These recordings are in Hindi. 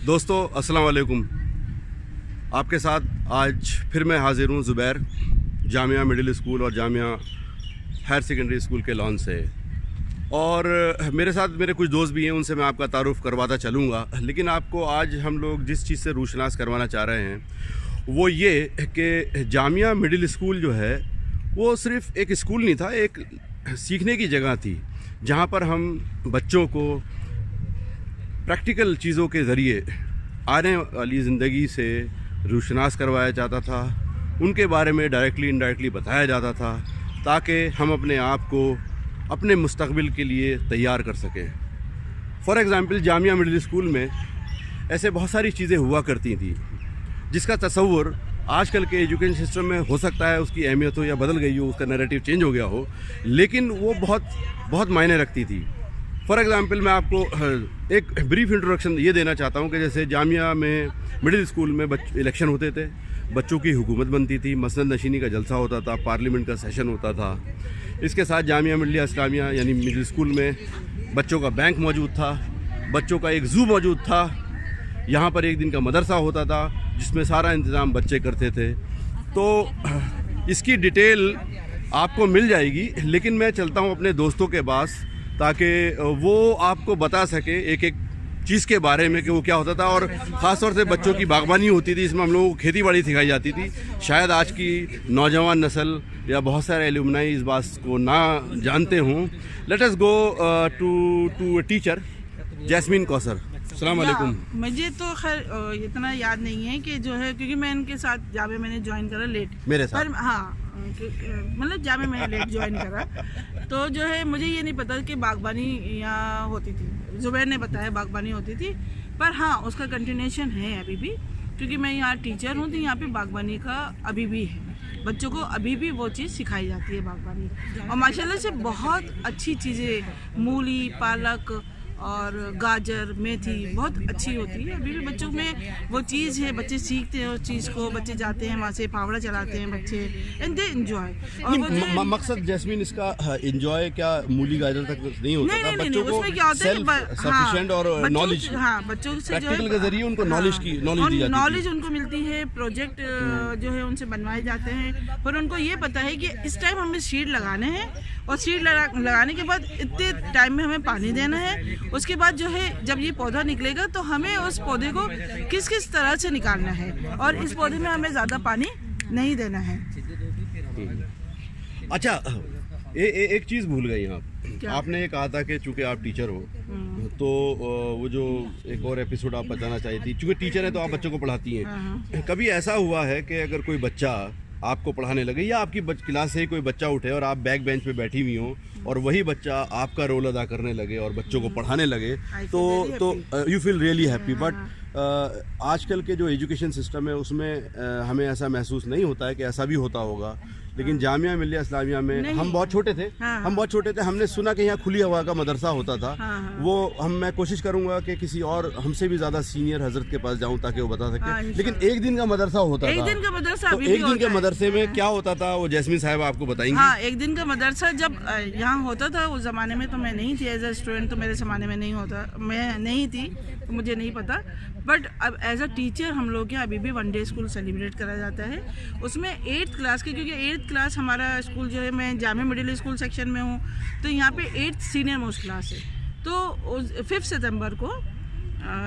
दोस्तों अस्सलाम वालेकुम। आपके साथ आज फिर मैं हाज़िर हूँ ज़ुबैर, जामिया मिडिल स्कूल और जामिया हायर सेकेंडरी स्कूल के लॉन से। और मेरे साथ मेरे कुछ दोस्त भी हैं, उनसे मैं आपका तारुफ़ करवाता चलूँगा। लेकिन आपको आज हम लोग जिस चीज़ से रूशनास करवाना चाह रहे हैं वो ये कि जामिया मिडिल स्कूल जो है वो सिर्फ़ एक स्कूल नहीं था, एक सीखने की जगह थी जहाँ पर हम बच्चों को प्रैक्टिकल चीज़ों के ज़रिए आने वाली ज़िंदगी से रूशनास करवाया जाता था, उनके बारे में डायरेक्टली इनडायरेक्टली बताया जाता था ताकि हम अपने आप को अपने मुस्तकबिल के लिए तैयार कर सकें। For example Jamia middle school में ऐसे बहुत सारी चीज़ें हुआ करती थी जिसका तसव्वुर आजकल के एजुकेशन सिस्टम में हो सकता है उसकी अहमियत हो या बदल गई हो, उसका नैरेटिव चेंज हो गया हो, लेकिन वो बहुत मायने रखती थी। फॉर एग्ज़ाम्पल मैं आपको एक ब्रीफ इंट्रोडक्शन ये देना चाहता हूँ कि जैसे जामिया में मिडिल स्कूल में इलेक्शन होते थे, बच्चों की हुकूमत बनती थी, मसनद नशीनी का जलसा होता था, पार्लियामेंट का सेशन होता था। इसके साथ जामिया मिलिया इस्लामिया यानी मिडिल स्कूल में बच्चों का बैंक मौजूद था, बच्चों का एक ज़ू मौजूद था, यहाँ पर एक दिन का मदरसा होता था जिसमें सारा इंतज़ाम बच्चे करते थे। तो इसकी डिटेल आपको मिल जाएगी, लेकिन मैं चलता हूँ अपने दोस्तों के पास ताकि वो आपको बता सके एक एक चीज़ के बारे में कि वो क्या होता था। और ख़ास तौर से बच्चों की बागबानी होती थी, इसमें हम लोगों को खेती बाड़ी सिखाई जाती थी। शायद आज की नौजवान नस्ल या बहुत सारे एलुमनाई इस बात को ना जानते हों। Let us go to teacher Jasmine Kausar. अस्सलाम वालेकुम। मुझे तो खैर इतना याद नहीं है कि जो है, क्योंकि मैं इनके साथ जामे मैंने ज्वाइन करा लेट मेरे साथ, पर हाँ मतलब जामे मैंने लेट ज्वाइन करा, तो जो है मुझे ये नहीं पता कि बागबानी यहाँ होती थी। ज़ुबैर ने बताया बागबानी होती थी, पर हाँ उसका कंटिन्यूशन है अभी भी, क्योंकि मैं यहाँ टीचर हूँ तो यहाँ पे बागबानी का अभी भी है, बच्चों को अभी भी वो चीज़ सिखाई जाती है बागबानी। और माशाल्लाह से बहुत अच्छी चीज़ें, मूली, पालक और गाजर, मेथी बहुत अच्छी होती है। अभी भी बच्चों में वो चीज़ है, बच्चे सीखते हैं उस चीज़ को, बच्चे जाते हैं वहाँ से फावड़ा चलाते हैं बच्चे, एंड दे एंजॉय। और मकसद जैस्मीन इसका एंजॉय क्या मूली गाजर तक नहीं होता था, बच्चों को उसमें क्या होता है सफिशिएंट और नॉलेज, हाँ बच्चों से प्रैक्टिकल के जरिए उनको नॉलेज दी जाती है, नॉलेज उनको मिलती है। प्रोजेक्ट जो है उनसे बनवाए जाते हैं, पर उनको ये पता है कि इस टाइम हमें सीड लगाने हैं और सीड लगाने के बाद इतने टाइम में हमें पानी देना है। उसके बाद जो है जब ये पौधा निकलेगा तो हमें उस पौधे को किस किस तरह से निकालना है, और इस पौधे में हमें ज़्यादा पानी नहीं देना है। अच्छा एक चीज़ भूल गई आप, आपने ये कहा था कि चूंकि आप टीचर हो तो वो जो एक और एपिसोड आप बताना चाहिए थी, चूंकि टीचर है तो आप बच्चों को पढ़ाती हैं। कभी ऐसा हुआ है कि अगर कोई बच्चा आपको पढ़ाने लगे या आपकी क्लास से ही कोई बच्चा उठे और आप बैक बेंच पे बैठी हुई हो और वही बच्चा आपका रोल अदा करने लगे और बच्चों को पढ़ाने लगे, तो you feel really happy. But आजकल के जो एजुकेशन सिस्टम है उसमें हमें ऐसा महसूस नहीं होता है कि ऐसा भी होता होगा। लेकिन जामिया मिलिया इस्लामिया में हम बहुत छोटे थे, हमने सुना कि यहाँ खुली हवा का मदरसा होता था। वो मैं कोशिश करूंगा कि किसी और हमसे भी ज़्यादा सीनियर हजरत के पास जाऊं ताकि वो बता सके। लेकिन एक दिन का मदरसा होता था, एक दिन का मदरसा, तो एक दिन के मदरसे में क्या होता था वो जैस्मीन साहब आपको बताएंगी। हाँ, एक दिन का मदरसा जब यहाँ होता था, उस ज़माने में तो मैं नहीं थी एज अ स्टूडेंट, तो मेरे ज़माने में नहीं होता, मैं नहीं थी तो मुझे नहीं पता। बट अब एज अ टीचर हम लोग के अभी भी वन डे स्कूल सेलिब्रेट करा जाता है। उसमें 8th क्लास के, क्योंकि 8th क्लास हमारा स्कूल जो है, मैं जामिया मिडिल स्कूल सेक्शन में हूँ, तो यहाँ पे 8th सीनियर मोस्ट क्लास है। तो 5 सितंबर को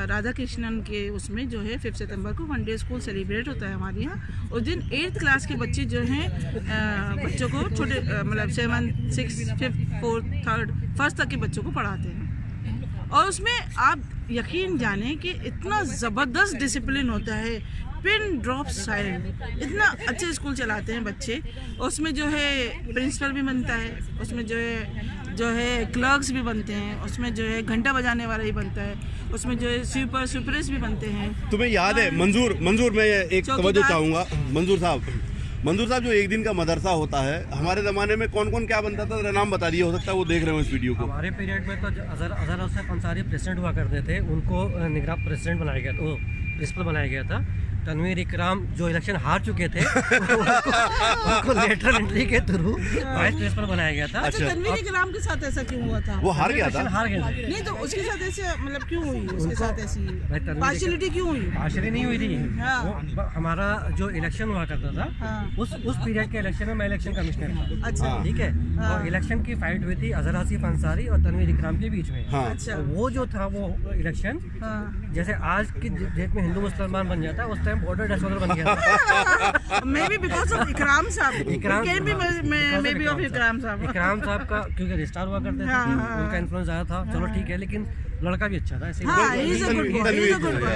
राधा कृष्णन के उसमें जो है 5 सितंबर को वन डे स्कूल सेलिब्रेट होता है हमारे यहाँ। उस दिन 8th क्लास के बच्चे जो हैं बच्चों को छोटे मतलब 7, 6, 5, 4, 3rd, 1st तक के बच्चों को पढ़ाते हैं। और उसमें आप यकीन जाने कि इतना ज़बरदस्त डिसिप्लिन होता है, पिन ड्रॉप साइलेंट, इतना अच्छे स्कूल चलाते हैं बच्चे। उसमें जो है प्रिंसिपल भी बनता है, उसमें जो है क्लर्क्स भी बनते हैं, उसमें जो है घंटा बजाने वाला ही बनता है, उसमें जो है स्वीपर्स भी बनते हैं। तुम्हें याद है मंजूर, मैं एक तवज्जो चाहूँगा। मंजूर साहब जो एक दिन का मदरसा होता है, हमारे ज़माने में कौन कौन क्या बनता था, नाम बता दिए, हो सकता है वो देख रहे हो इस वीडियो को। हमारे पीरियड में तो अजहर हुसैन अंसारी प्रेसिडेंट हुआ करते थे, उनको निगरान प्रेसिडेंट बनाया गया, वो प्रिंसिपल बनाया गया था। तनवीर इकराम जो इलेक्शन हार चुके थे उनको लेटरल एंट्री के थ्रू वाइस प्रिंसिपल बनाया गया था। अच्छा, तनवीर इकराम के साथ ऐसा क्यों हुआ था? वो हार गया था। हार गया था। नहीं तो उसके साथ ऐसे मतलब क्यों हुई? उसके साथ ऐसी पार्शियलिटी क्यों हुई? पार्शियली नहीं हुई थी। हाँ। वो हमारा जो इलेक्शन हुआ करता था हाँ। उस पीरियड के इलेक्शन में मैं इलेक्शन कमिश्नर था। अच्छा। ठीक है। और इलेक्शन की फाइट हुई थी अजहर आसिफ अंसारी और तनवीर इकराम के बीच में। हाँ। अच्छा। वो जो था वो इलेक्शन जैसे आज की डेट में हिंदू मुसलमान बन जाता है उस टाइम बॉर्डर डिसऑर्डर बन गया था। मे बी बिकॉज ऑफ इकराम साहब। इकराम साहब का क्योंकि रजिस्ट्रार हुआ करते थे उनका इन्फ्लुएंस ज़्यादा था। चलो ठीक है, लेकिन लड़का भी अच्छा था ऐसे। हाँ, he is a good boy, he is a good boy।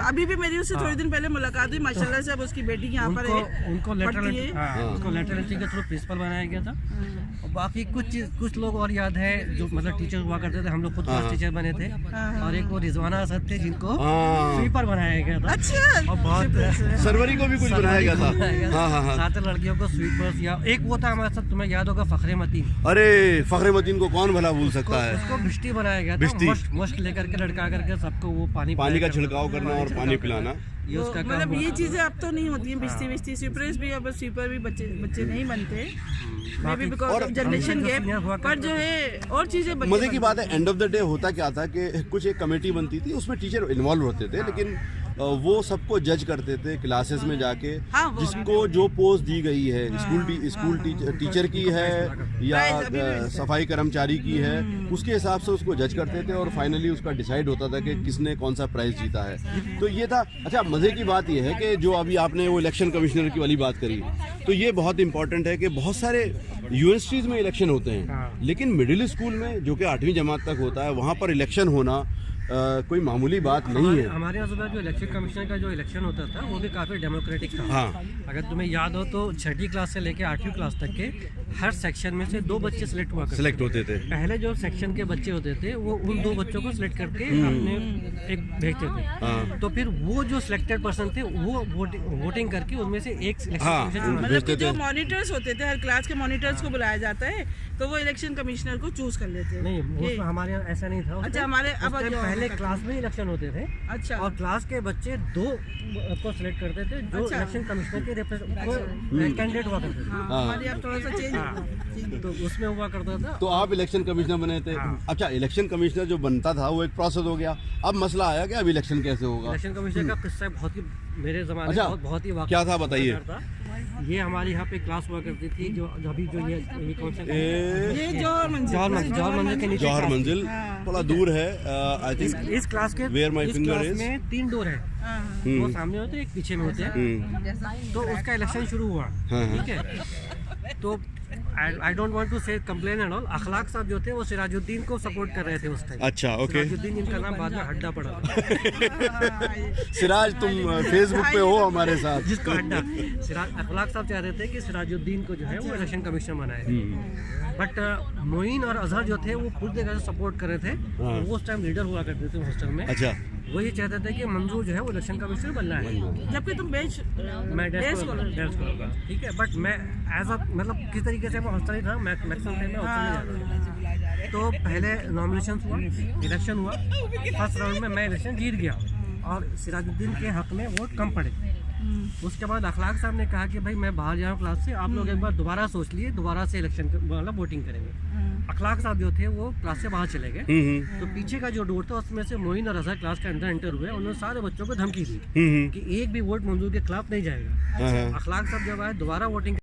अभी भी मेरी उससे थोड़ी दिन पहले मुलाकात हुई, माशाल्लाह से अब उसकी बेटी यहाँ पर उनको पढ़ती है। उनको लेटरल एंट्री के थ्रू प्रिंसिपल बनाया गया था। और बाकी कुछ लोग और याद है जो मतलब टीचर हुआ करते थे, हम लोग खुद क्लास टीचर बने थे। और एक वो रिजवाना असद थे जिनको स्वीपर बनाया गया था। अच्छा। और बहुत सरवरी को भी कुछ बनाया गया था। साथ लड़कियों को स्वीपर्स या एक वो था हमारे साथ, तुम्हें याद होगा फखरे मतीन। अरे फखरे मतीन को कौन भला भूल सकता है। उसको बिश्ती बनाया गया था। मस्ट लेकर के लड़का करके सबको वो पानी का छिड़काव करना और पानी पिलाना। ये उसका मतलब ये चीजें अब तो नहीं होती हैं। बिस्ती स्वीपर्स भी अब स्वीपर भी बच्चे नहीं बनते, may be because of generation gap. पर जो है और चीजें मजे की बात है, एंड ऑफ द डे होता क्या था कि कुछ एक कमेटी बनती थी, उसमें टीचर इन्वॉल्व होते थे, लेकिन वो सबको जज करते थे क्लासेस में जाके। जिसको जो पोस्ट दी गई है, स्कूल टीचर की है या सफाई कर्मचारी की है, उसके हिसाब से उसको जज करते थे और फाइनली उसका डिसाइड होता था कि किसने कौन सा प्राइज जीता है। तो ये था। अच्छा, मज़े की बात ये है कि जो अभी आपने वो इलेक्शन कमिश्नर की वाली बात करी, तो ये बहुत इंपॉर्टेंट है कि बहुत सारे यूनिवर्सिटीज़ में इलेक्शन होते हैं, लेकिन मिडिल स्कूल में जो कि 8वीं जमात तक होता है, वहाँ पर इलेक्शन होना कोई मामूली बात नहीं है। हमारे यहाँ जो इलेक्शन कमीशन का जो इलेक्शन होता था वो भी काफ़ी डेमोक्रेटिक था। हाँ। अगर तुम्हें याद हो तो 6ठी क्लास से लेकर 8वीं क्लास तक के हर सेक्शन में से 2 बच्चे सिलेक्ट होते थे। पहले जो सेक्शन के बच्चे होते थे वो उन 2 बच्चों को सिलेक्ट करके अपने एक भेजते थे। तो फिर वो जो सिलेक्टेड पर्सन थे वो वोटिंग करके उनमें से एक मतलब कि जो मॉनिटर्स होते थे, हर क्लास के मॉनिटर्स को बुलाया जाता है, तो वो इलेक्शन कमिश्नर को चूज कर लेते हैं। नहीं, हमारे यहाँ ऐसा नहीं था। अच्छा, हमारे अब पहले क्लास में इलेक्शन होते थे। अच्छा। और क्लास के बच्चे 2 को सिलेक्ट करते थे जो इलेक्शन कमिश्नर के कैंडिडेट हुआ करते थे। हमारे यहाँ थोड़ा सा चेंज तो उसमें हुआ करता था। तो आप इलेक्शन कमिश्नर बने थे। अच्छा, इलेक्शन कमिश्नर जो बनता था वो एक प्रोसेस हो गया, अब मसला आया कि अब इलेक्शन कैसे होगा। इलेक्शन कमिश्नर का किस्सा बहुत ही मेरे ज़माने में बहुत ही क्या था बताइए। ये हमारे यहाँ पे क्लास हुआ करती थी जो अभी जो ये कौन सा जौहर मंजिल के नीचे जौहर मंजिल थोड़ा दूर है। आई थिंक इस क्लास के वेयर माय फिंगर इज में 3 डोर है। वो सामने होते हैं, एक पीछे में होते हैं। तो उसका इलेक्शन शुरू हुआ। ठीक है। तो आई डोंट वांट टू से कंप्लेन एंड ऑल। अखलाक साहब जो थे वो सिराजुद्दीन को सपोर्ट कर रहे थे उस टाइम। अच्छा, ओके। सिराजुद्दीन जिनका नाम बाद में हड्डा पड़ा। सिराज, तुम फेसबुक पे हो हमारे साथ। जिसको हड्डा अखलाक साहब चाह रहे थे कि सिराजुद्दीन को जो है वो इलेक्शन कमीशन बनाए। बट मोइन और अजहर जो थे वो पूरी तरह से सपोर्ट कर रहे थे। वो उस टाइम लीडर हुआ करते थे हॉस्टल में। अच्छा। वो ये चाहते थे कि मंजूर जो है वो इलेक्शन कमिश्नर बनना है, जबकि तुम मैं ठीक है। बट मैं एज अ मतलब किस तरीके से वो हॉस्टल ही था, मैक्सिमम टाइम में हॉस्टल में जाता था। तो पहले नॉमिनेशन हुआ, इलेक्शन हुआ। फर्स्ट राउंड में मैं इलेक्शन जीत गया और सिराजुद्दीन के हक में वोट कम पड़े। उसके बाद अखलाक साहब ने कहा कि भाई मैं बाहर जा रहा हूँ क्लास से, आप लोग एक बार दोबारा सोच लिए, दोबारा से इलेक्शन मतलब वोटिंग करेंगे। अखलाक साहब जो थे वो क्लास से बाहर चले गए। तो पीछे का जो डोर था उसमें से मोइन और अजहर क्लास के अंदर एंटर हुए। उन्होंने सारे बच्चों को धमकी दी कि एक भी वोट मंजूर के खिलाफ नहीं जाएगा। अखलाक साहब जब आए दोबारा वोटिंग